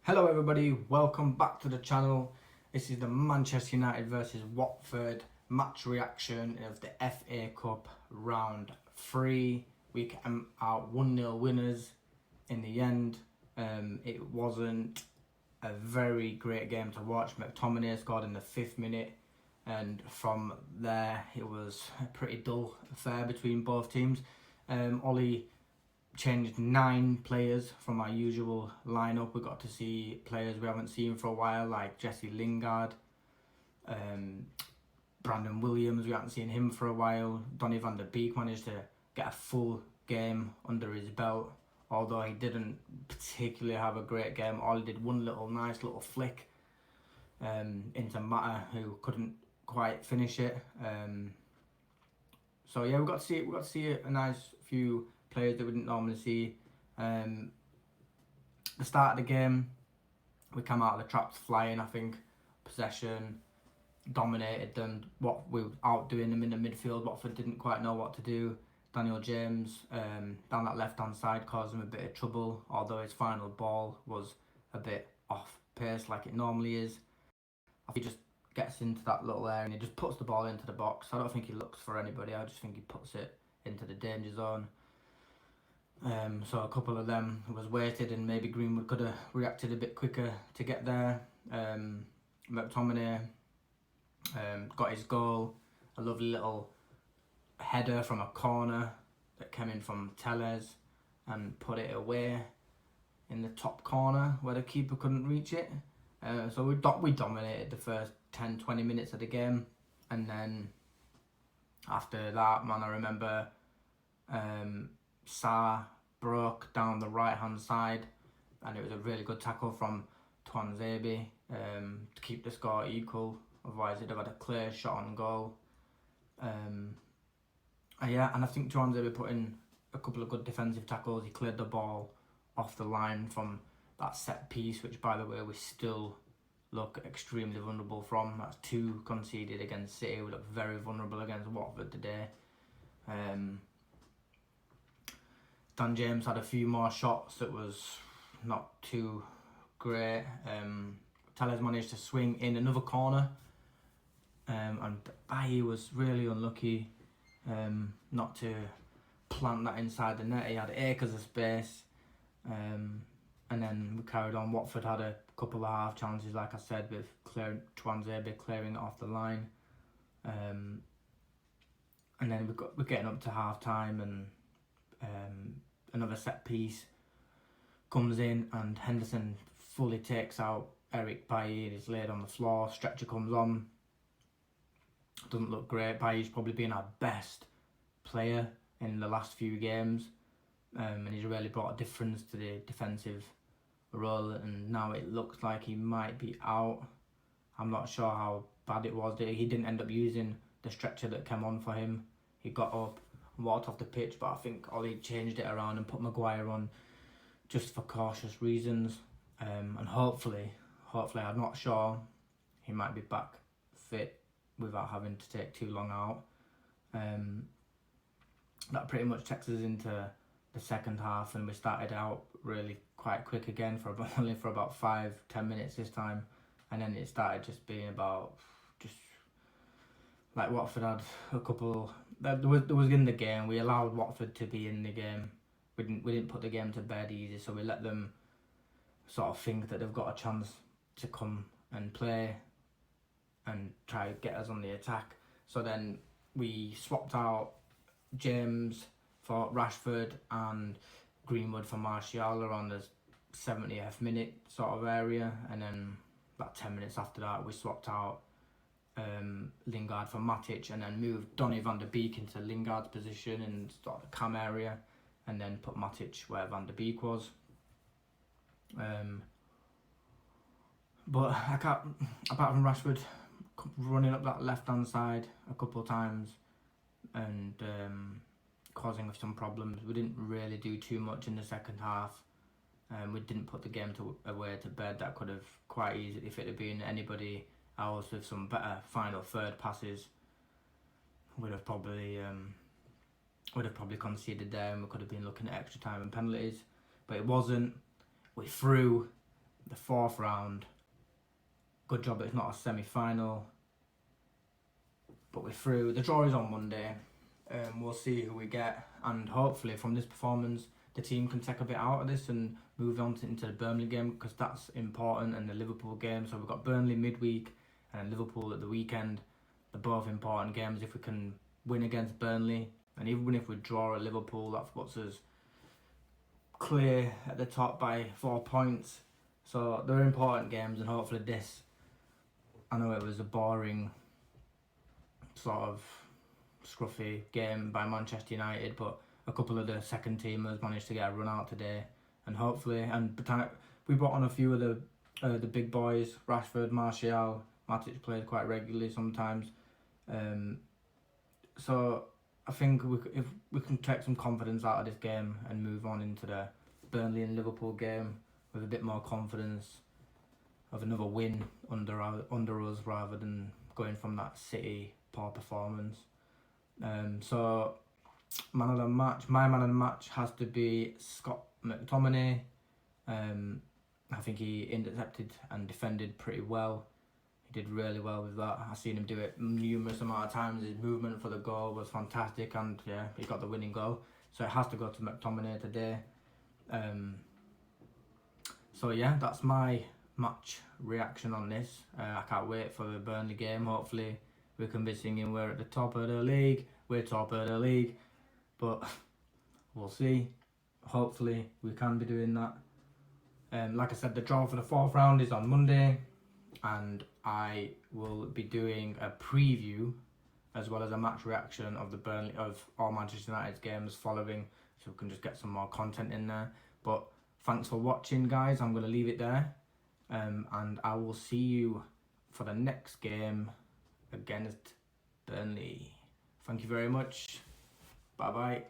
Hello everybody, welcome back to the channel. This is the Manchester United versus Watford match reaction of the FA Cup round 3. We came out 1-0 winners in the end. It wasn't a very great game to watch. McTominay scored in the 5th minute, and from there it was a pretty dull affair between both teams. Ollie changed 9 players from our usual lineup. We got to see players we haven't seen for a while, like Jesse Lingard, Brandon Williams. We haven't seen him for a while. Donny van der Beek managed to get a full game under his belt, although he didn't particularly have a great game. All he did one nice little flick into Mata, who couldn't quite finish it. So yeah, we got to see a nice few players that we didn't normally see. The start of the game, we came out of the traps flying. I think possession, dominated them. What we were outdoing them in the midfield. Watford didn't quite know what to do. Daniel James down that left hand side caused him a bit of trouble, although his final ball was a bit off pace like it normally is. I think he just gets into that little area and he just puts the ball into the box. I don't think he looks for anybody. I just think he puts it into the danger zone. So a couple of them was weighted, and maybe Greenwood could have reacted a bit quicker to get there. McTominay got his goal, a lovely little header from a corner that came in from Tellez and put it away in the top corner where the keeper couldn't reach it. So we dominated the first 10-20 minutes of the game, and then after that, man, I remember Sarr broke down the right hand side, and it was a really good tackle from Tuanzebe to keep the score equal. Otherwise he'd have had a clear shot on goal. Yeah, and I think Tuanzebe put in a couple of good defensive tackles. He cleared the ball off the line from that set piece, which by the way we still look extremely vulnerable from. That's 2 conceded against City. We look very vulnerable against Watford today. Dan James had a few more shots that was not too great. Tellez managed to swing in another corner, and Bailly was really unlucky not to plant that inside the net. He had acres of space, and then we carried on. Watford had a couple of half chances, like I said, with Tuanzebe clearing it off the line, and then we're getting up to half time, and another set piece comes in and Henderson fully takes out Eric Bailly. He's laid on the floor. Stretcher comes on. Doesn't look great. Bailly's probably been our best player in the last few games, and he's really brought a difference to the defensive role, and now it looks like he might be out. I'm not sure how bad it was. He didn't end up using the stretcher that came on for him. He got up and walked off the pitch, but I think Ollie changed it around and put Maguire on just for cautious reasons, and hopefully I'm not sure, he might be back fit without having to take too long out. That pretty much takes us into the second half, and we started out really quite quick again for only for about 5-10 minutes this time, and then it started just being about just like Watford had a couple. There was in the game. We allowed Watford to be in the game. We didn't put the game to bed easy, so we let them sort of think that they've got a chance to come and play and try to get us on the attack. So then we swapped out James for Rashford and Greenwood for Martial around the 70th minute sort of area, and then about 10 minutes after that we swapped out Lingard for Matic, and then moved Donny van der Beek into Lingard's position in sort of the cam area, and then put Matic where Van der Beek was. But I can't, apart from Rashford running up that left hand side a couple of times and causing us some problems, we didn't really do too much in the second half. We didn't put the game away to bed. That could have quite easily, if it had been anybody else with some better final third passes, would have probably conceded there, and we could have been looking at extra time and penalties. But it wasn't. We threw the 4th round. Good job that it's not a semi-final, but we're through. The draw is on Monday. We'll see who we get, and hopefully from this performance the team can take a bit out of this and move on into the Burnley game, because that's important, and the Liverpool game. So we've got Burnley midweek and Liverpool at the weekend. They're both important games. If we can win against Burnley, and even if we draw at Liverpool, that puts us clear at the top by 4 points. So they're important games, and hopefully this, I know it was a boring sort of scruffy game by Manchester United, but a couple of the second teamers managed to get a run out today, and hopefully, and we brought on a few of the big boys, Rashford, Martial, Matic played quite regularly sometimes, so I think if we can take some confidence out of this game and move on into the Burnley and Liverpool game with a bit more confidence of another win under us, rather than going from that City poor performance. So my man of the match has to be Scott McTominay. I think he intercepted and defended pretty well. He did really well with that. I've seen him do it numerous amount of times. His movement for the goal was fantastic, and yeah, he got the winning goal. So it has to go to McTominay today. So yeah, that's my match reaction on this. I can't wait for the Burnley game. Hopefully we can be singing we're at the top of the league. We're top of the league. But we'll see. Hopefully we can be doing that. Like I said, the draw for the 4th round is on Monday, and I will be doing a preview as well as a match reaction of all Manchester United's games following, so we can just get some more content in there. But thanks for watching, guys. I'm going to leave it there, and I will see you for the next game against Burnley. Thank you very much. Bye bye.